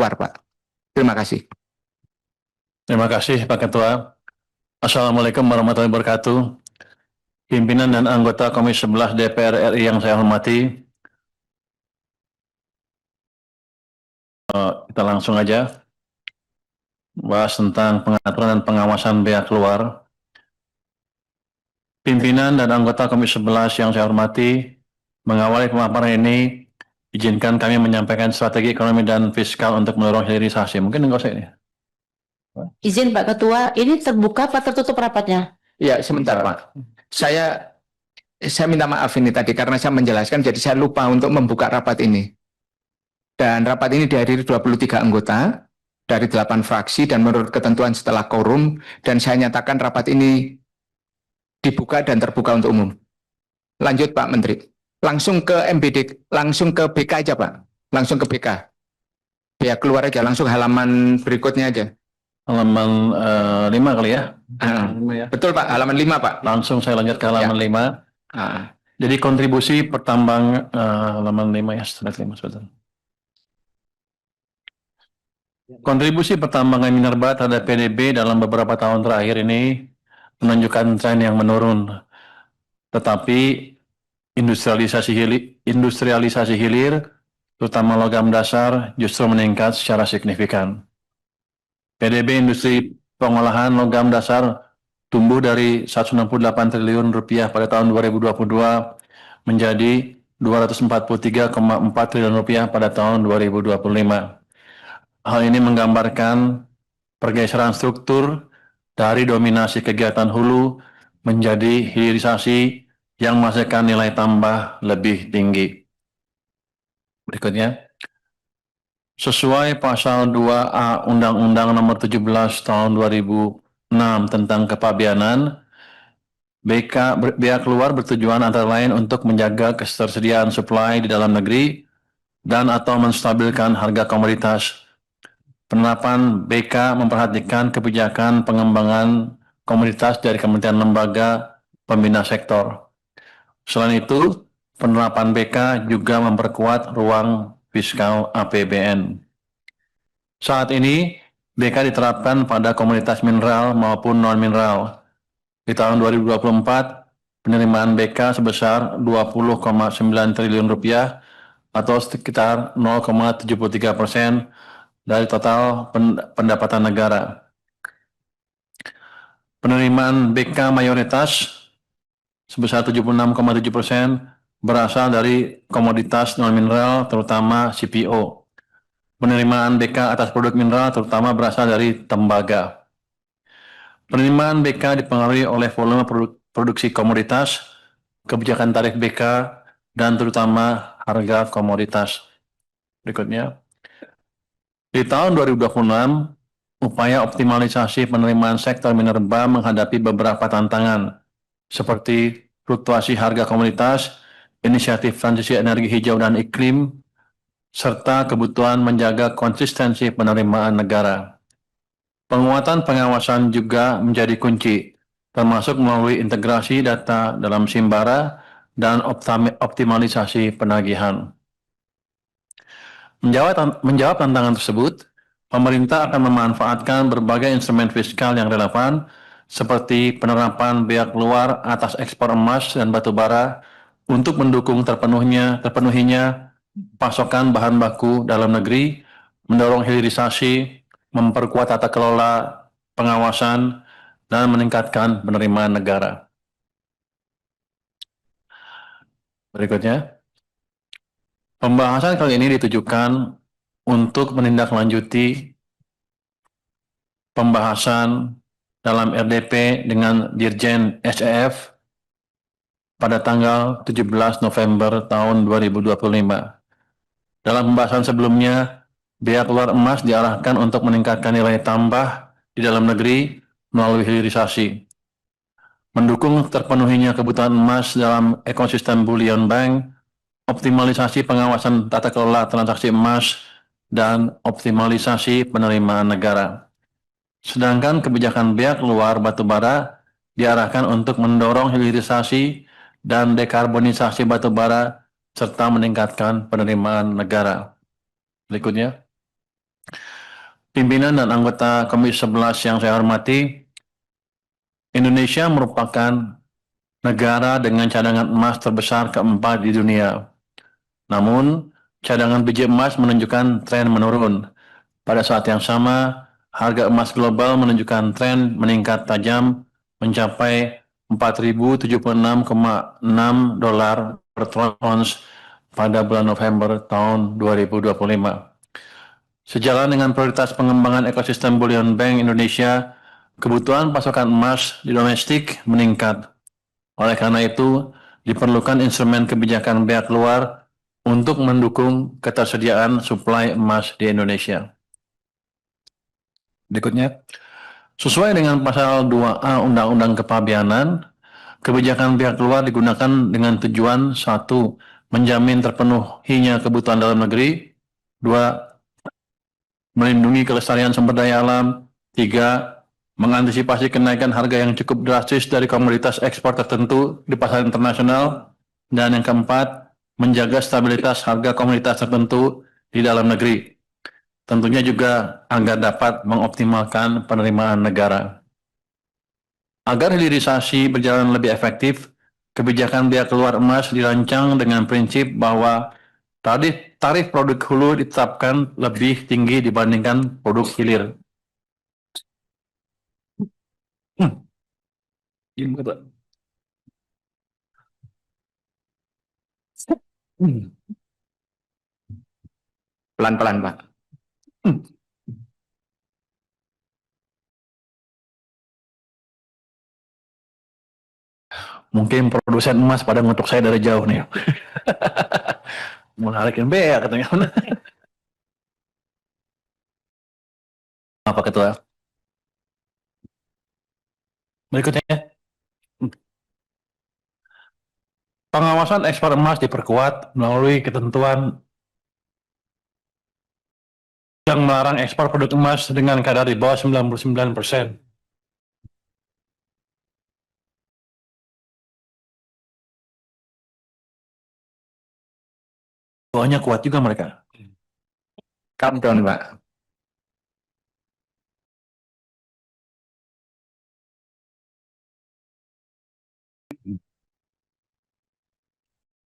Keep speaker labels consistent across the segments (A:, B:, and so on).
A: keluar, Pak. Terima kasih.
B: Terima kasih Pak Ketua. Assalamualaikum warahmatullahi wabarakatuh. Pimpinan dan anggota Komisi 11 DPR RI yang saya hormati. Kita langsung aja bahas tentang pengaturan dan pengawasan bea keluar. Pimpinan dan anggota Komisi 11 yang saya hormati, mengawali pemaparan ini, izinkan kami menyampaikan strategi ekonomi dan fiskal untuk mendorong hilirisasi. Mungkin enggak usah ini.
C: Izin Pak Ketua, ini terbuka apa tertutup rapatnya?
A: Ya, sebentar Pak. Saya minta maaf ini tadi karena saya menjelaskan, jadi saya lupa untuk membuka rapat ini. Dan rapat ini dihadiri 23 anggota dari 8 fraksi dan menurut ketentuan setelah quorum, dan saya nyatakan rapat ini dibuka dan terbuka untuk umum. Lanjut Pak Menteri. Langsung ke MBD, langsung ke BK aja Pak. Langsung ke BK. Ya keluar aja, langsung halaman berikutnya aja.
B: Halaman 5 kali ya?
A: Betul Pak, halaman 5 Pak.
B: Langsung saya lanjut ke halaman 5. Jadi kontribusi pertambang halaman 5 ya, slide 5 sebentar. Kontribusi pertambangan minerba terhadap PDB dalam beberapa tahun terakhir ini menunjukkan tren yang menurun. Tetapi industrialisasi hilir, terutama logam dasar, justru meningkat secara signifikan. PDB industri pengolahan logam dasar tumbuh dari 168 triliun rupiah pada tahun 2022 menjadi 243,4 triliun rupiah pada tahun 2025. Hal ini menggambarkan pergeseran struktur dari dominasi kegiatan hulu menjadi hilirisasi yang menghasilkan nilai tambah lebih tinggi. Berikutnya. Sesuai pasal 2A Undang-Undang Nomor 17 Tahun 2006 tentang Kepabeanan, bea keluar bertujuan antara lain untuk menjaga ketersediaan suplai di dalam negeri dan atau menstabilkan harga komoditas. Penerapan BK memperhatikan kebijakan pengembangan komoditas dari kementerian lembaga pembina sektor. Selain itu, penerapan BK juga memperkuat ruang fiskal APBN. Saat ini, BK diterapkan pada komoditas mineral maupun non-mineral. Di tahun 2024, penerimaan BK sebesar 20,9 triliun rupiah atau sekitar 0,73% dari total pendapatan negara. Penerimaan BK mayoritas sebesar 76,7% berasal dari komoditas non-mineral terutama CPO. Penerimaan BK atas produk mineral terutama berasal dari tembaga. Penerimaan BK dipengaruhi oleh volume produksi komoditas, kebijakan tarif BK, dan terutama harga komoditas. Berikutnya. Di tahun 2026, upaya optimalisasi penerimaan sektor minerba menghadapi beberapa tantangan, seperti fluktuasi harga komoditas, inisiatif transisi energi hijau dan iklim, serta kebutuhan menjaga konsistensi penerimaan negara. Penguatan pengawasan juga menjadi kunci, termasuk melalui integrasi data dalam Simbara dan optimalisasi penagihan. Menjawab tantangan tersebut, pemerintah akan memanfaatkan berbagai instrumen fiskal yang relevan, seperti penerapan bea keluar atas ekspor emas dan batu bara untuk mendukung terpenuhinya pasokan bahan baku dalam negeri, mendorong hilirisasi, memperkuat tata kelola, pengawasan, dan meningkatkan penerimaan negara. Berikutnya. Pembahasan kali ini ditujukan untuk menindaklanjuti pembahasan dalam RDP dengan Dirjen SEF pada tanggal 17 November tahun 2025. Dalam pembahasan sebelumnya, bea keluar emas diarahkan untuk meningkatkan nilai tambah di dalam negeri melalui hilirisasi, mendukung terpenuhinya kebutuhan emas dalam ekosistem bullion bank, optimalisasi pengawasan tata kelola transaksi emas, dan optimalisasi penerimaan negara. Sedangkan kebijakan bea keluar batubara diarahkan untuk mendorong hilirisasi dan dekarbonisasi batubara serta meningkatkan penerimaan negara. Berikutnya. pimpinan dan anggota Komisi 11 yang saya hormati, Indonesia merupakan negara dengan cadangan emas terbesar keempat di dunia. Namun, cadangan biji emas menunjukkan tren menurun. Pada saat yang sama, harga emas global menunjukkan tren meningkat tajam mencapai 4.076,6 dolar per ons pada bulan November tahun 2025. Sejalan dengan prioritas pengembangan ekosistem bullion bank Indonesia, kebutuhan pasokan emas di domestik meningkat. Oleh karena itu, diperlukan instrumen kebijakan pihak luar untuk mendukung ketersediaan suplai emas di Indonesia. Berikutnya, sesuai dengan pasal 2A Undang-Undang Kepabeanan, kebijakan pihak luar digunakan dengan tujuan: 1. Menjamin terpenuhinya kebutuhan dalam negeri. 2. Melindungi kelestarian sumber daya alam. 3. Mengantisipasi kenaikan harga yang cukup drastis dari komoditas ekspor tertentu di pasar internasional. Dan yang keempat, menjaga stabilitas harga komoditas tertentu di dalam negeri. Tentunya juga agar dapat mengoptimalkan penerimaan negara. Agar hilirisasi berjalan lebih efektif, kebijakan pihak keluar emas dirancang dengan prinsip bahwa tarif produk hulu ditetapkan lebih tinggi dibandingkan produk hilir.
A: Pelan-pelan, Pak.
B: Mungkin produsen emas pada ngutuk saya dari jauh nih. Mau narikin bea katanya. Apa Ketua? Berikutnya. Pengawasan ekspor emas diperkuat melalui ketentuan yang melarang ekspor produk emas dengan kadar di bawah 99%. Bawahnya kuat juga mereka.
A: Calm down, Pak.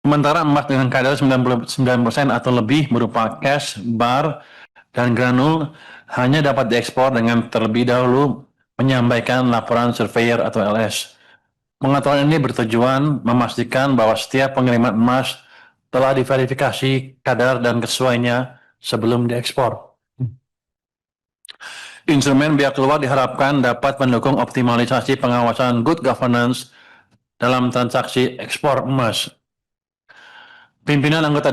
B: Sementara emas dengan kadar 99% atau lebih berupa cash, bar, dan granul hanya dapat diekspor dengan terlebih dahulu menyampaikan laporan surveyor atau LS. Pengaturan ini bertujuan memastikan bahwa setiap pengiriman emas telah diverifikasi kadar dan kesesuaiannya sebelum diekspor. Instrumen pihak luar diharapkan dapat mendukung optimalisasi pengawasan good governance dalam transaksi ekspor emas. Pimpinan anggota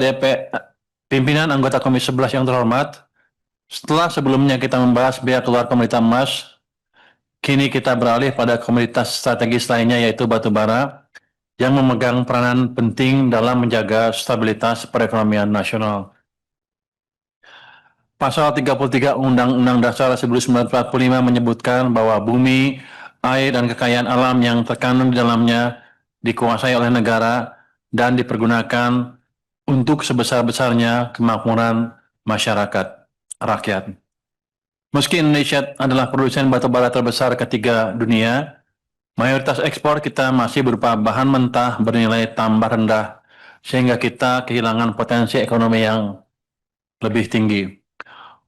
B: Komisi 11 yang terhormat, setelah sebelumnya kita membahas biaya keluar komoditas emas, kini kita beralih pada komoditas strategis lainnya yaitu batu bara yang memegang peranan penting dalam menjaga stabilitas perekonomian nasional. Pasal 33 Undang-Undang Dasar 1945 menyebutkan bahwa bumi, air, dan kekayaan alam yang terkandung di dalamnya dikuasai oleh negara dan dipergunakan untuk sebesar-besarnya kemakmuran masyarakat, rakyat. Meski Indonesia adalah produsen batu bara terbesar ketiga dunia, mayoritas ekspor kita masih berupa bahan mentah bernilai tambah rendah, sehingga kita kehilangan potensi ekonomi yang lebih tinggi.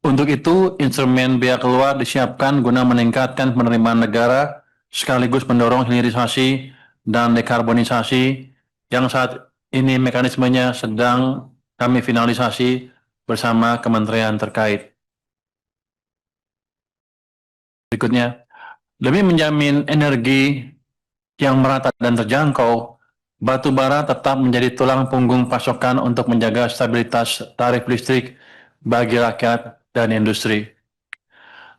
B: Untuk itu, instrumen biaya keluar disiapkan guna meningkatkan penerimaan negara, sekaligus mendorong hilirisasi dan dekarbonisasi yang saat ini mekanismenya sedang kami finalisasi bersama kementerian terkait. Berikutnya, demi menjamin energi yang merata dan terjangkau, batu bara tetap menjadi tulang punggung pasokan untuk menjaga stabilitas tarif listrik bagi rakyat dan industri.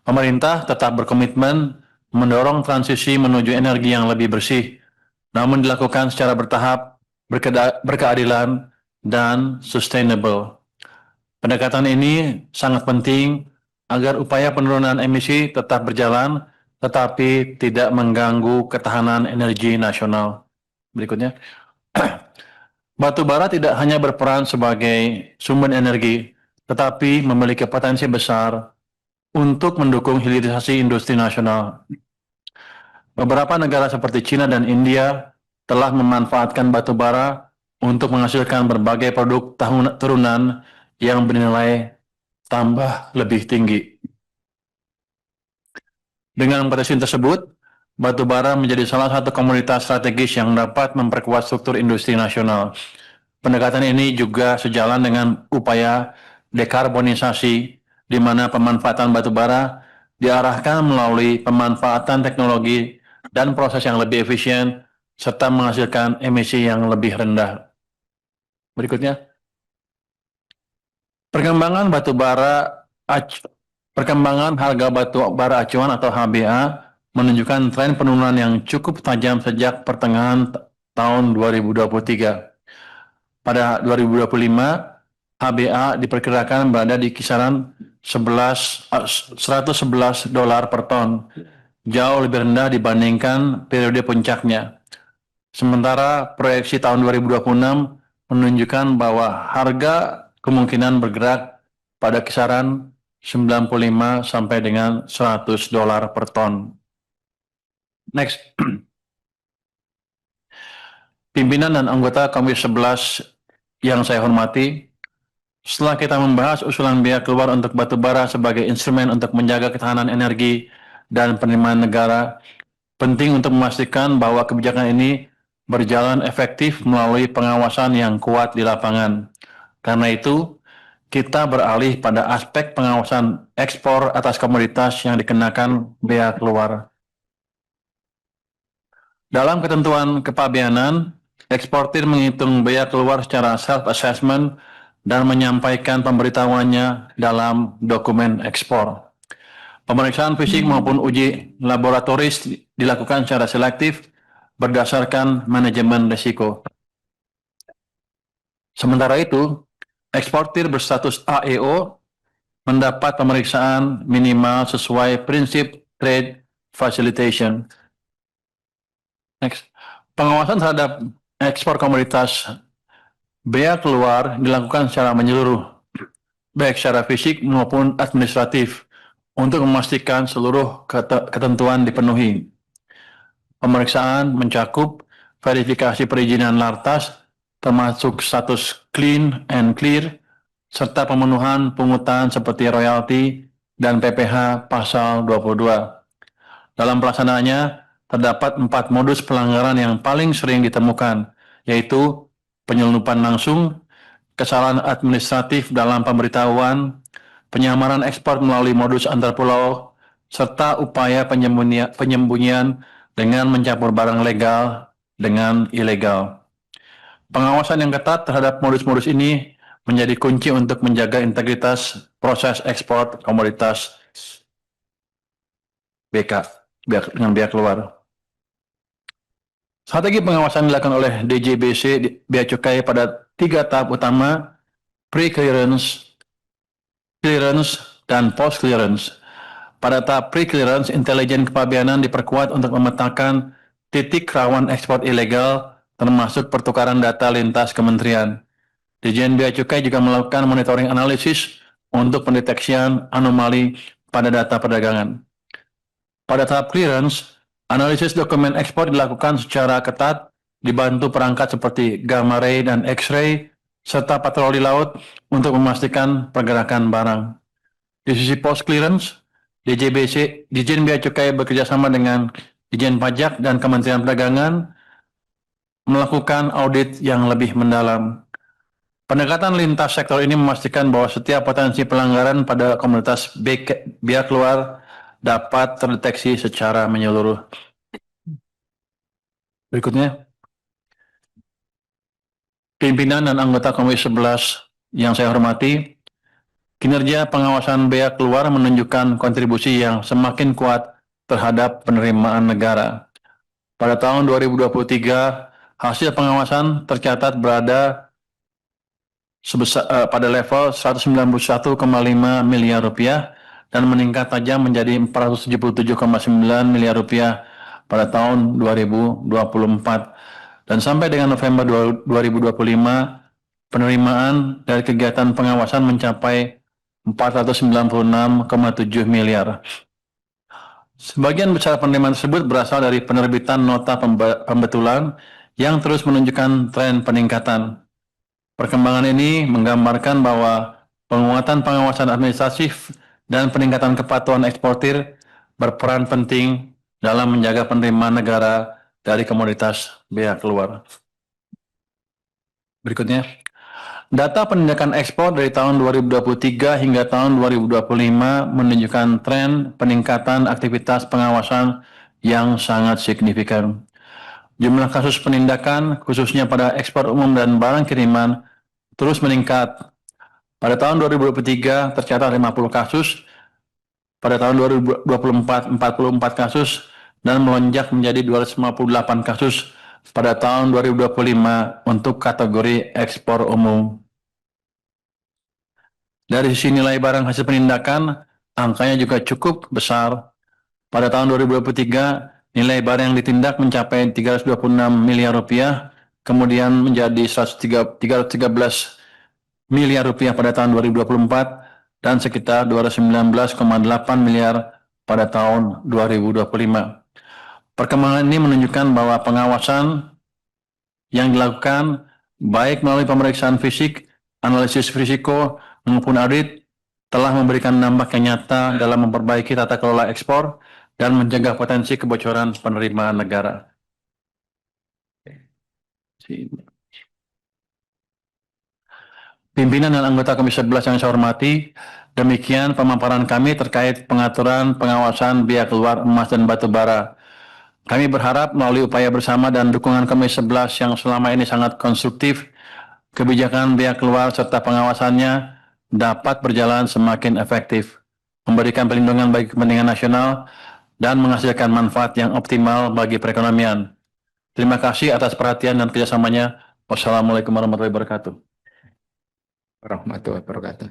B: Pemerintah tetap berkomitmen mendorong transisi menuju energi yang lebih bersih, namun dilakukan secara bertahap, berkeadilan, dan sustainable. Pendekatan ini sangat penting agar upaya penurunan emisi tetap berjalan, tetapi tidak mengganggu ketahanan energi nasional. Berikutnya, batu bara tidak hanya berperan sebagai sumber energi, tetapi memiliki potensi besar untuk mendukung hilirisasi industri nasional. Beberapa negara seperti China dan India telah memanfaatkan batu bara untuk menghasilkan berbagai produk turunan yang bernilai tambah lebih tinggi. Dengan potensi tersebut, batu bara menjadi salah satu komoditas strategis yang dapat memperkuat struktur industri nasional. Pendekatan ini juga sejalan dengan upaya dekarbonisasi, di mana pemanfaatan batu bara diarahkan melalui pemanfaatan teknologi dan proses yang lebih efisien, serta menghasilkan emisi yang lebih rendah. Berikutnya, perkembangan harga batu bara acuan atau HBA menunjukkan tren penurunan yang cukup tajam sejak pertengahan tahun 2023. Pada 2025, HBA diperkirakan berada di kisaran $111 per ton, jauh lebih rendah dibandingkan periode puncaknya. Sementara proyeksi tahun 2026 menunjukkan bahwa harga kemungkinan bergerak pada kisaran 95 sampai dengan $100 per ton. Next. Pimpinan dan anggota Komisi 11 yang saya hormati, setelah kita membahas usulan biaya keluar untuk batu bara sebagai instrumen untuk menjaga ketahanan energi dan penerimaan negara, penting untuk memastikan bahwa kebijakan ini berjalan efektif melalui pengawasan yang kuat di lapangan. Karena itu, kita beralih pada aspek pengawasan ekspor atas komoditas yang dikenakan bea keluar. Dalam ketentuan kepabeanan, eksportir menghitung bea keluar secara self-assessment dan menyampaikan pemberitahuannya dalam dokumen ekspor. Pemeriksaan fisik maupun uji laboratoris dilakukan secara selektif berdasarkan manajemen risiko. Sementara itu, eksportir berstatus AEO mendapat pemeriksaan minimal sesuai prinsip trade facilitation. Next. Pengawasan terhadap ekspor komoditas bea keluar dilakukan secara menyeluruh, baik secara fisik maupun administratif, untuk memastikan seluruh ketentuan dipenuhi. Pemeriksaan mencakup verifikasi perizinan lartas, termasuk status clean and clear, serta pemenuhan pungutan seperti royalti dan PPh pasal 22. Dalam pelaksanaannya, terdapat 4 modus pelanggaran yang paling sering ditemukan, yaitu penyelundupan langsung, kesalahan administratif dalam pemberitahuan, penyamaran ekspor melalui modus antar pulau, serta upaya penyembunyian dengan mencampur barang legal dengan ilegal. Pengawasan yang ketat terhadap modus-modus ini menjadi kunci untuk menjaga integritas proses ekspor komoditas dengan bea keluar. Strategi pengawasan dilakukan oleh DJBC Bea Cukai pada 3 tahap utama, pre-clearance, clearance, dan post-clearance. Pada tahap pre-clearance, intelijen kepabeanan diperkuat untuk memetakan titik rawan ekspor ilegal, termasuk pertukaran data lintas kementerian. Dirjen Bea Cukai juga melakukan monitoring analisis untuk pendeteksian anomali pada data perdagangan. Pada tahap clearance, analisis dokumen ekspor dilakukan secara ketat, dibantu perangkat seperti gamma ray dan X-ray, serta patroli laut untuk memastikan pergerakan barang. Di sisi post-clearance, Dirjen Bea Cukai bekerjasama dengan Dirjen Pajak dan Kementerian Perdagangan melakukan audit yang lebih mendalam. Pendekatan lintas sektor ini memastikan bahwa setiap potensi pelanggaran pada komoditas bea keluar dapat terdeteksi secara menyeluruh. Berikutnya, pimpinan dan anggota Komisi 11 yang saya hormati, kinerja pengawasan bea keluar menunjukkan kontribusi yang semakin kuat terhadap penerimaan negara. Pada tahun 2023, hasil pengawasan tercatat berada pada level 191,5 miliar rupiah dan meningkat tajam menjadi 477,9 miliar rupiah pada tahun 2024. Dan sampai dengan November 2025, penerimaan dari kegiatan pengawasan mencapai 496,7 miliar. Sebagian besar penerimaan tersebut berasal dari penerbitan nota pembetulan yang terus menunjukkan tren peningkatan. Perkembangan ini menggambarkan bahwa penguatan pengawasan administratif dan peningkatan kepatuhan eksportir berperan penting dalam menjaga penerimaan negara dari komoditas bea keluar. Berikutnya, data penindakan ekspor dari tahun 2023 hingga tahun 2025 menunjukkan tren peningkatan aktivitas pengawasan yang sangat signifikan. Jumlah kasus penindakan, khususnya pada ekspor umum dan barang kiriman, terus meningkat. Pada tahun 2023 tercatat 50 kasus, pada tahun 2024 44 kasus, dan melonjak menjadi 258 kasus pada tahun 2025 untuk kategori ekspor umum. Dari sisi nilai barang hasil penindakan, angkanya juga cukup besar. Pada tahun 2023, nilai barang yang ditindak mencapai 326 miliar rupiah, kemudian menjadi 313 miliar rupiah pada tahun 2024, dan sekitar 219,8 miliar pada tahun 2025. Perkembangan ini menunjukkan bahwa pengawasan yang dilakukan baik melalui pemeriksaan fisik, analisis risiko, maupun audit telah memberikan dampak yang nyata dalam memperbaiki tata kelola ekspor dan mencegah potensi kebocoran penerimaan negara. Pimpinan dan anggota Komisi 11 yang saya hormati, demikian pemaparan kami terkait pengaturan pengawasan bea keluar emas dan batu bara. Kami berharap melalui upaya bersama dan dukungan Komisi 11 yang selama ini sangat konstruktif, kebijakan bea keluar serta pengawasannya dapat berjalan semakin efektif, memberikan perlindungan bagi kepentingan nasional, dan menghasilkan manfaat yang optimal bagi perekonomian. Terima kasih atas perhatian dan kerjasamanya. Wassalamualaikum warahmatullahi wabarakatuh.
A: Warahmatullahi wabarakatuh.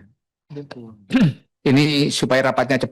A: Ini supaya rapatnya cepat.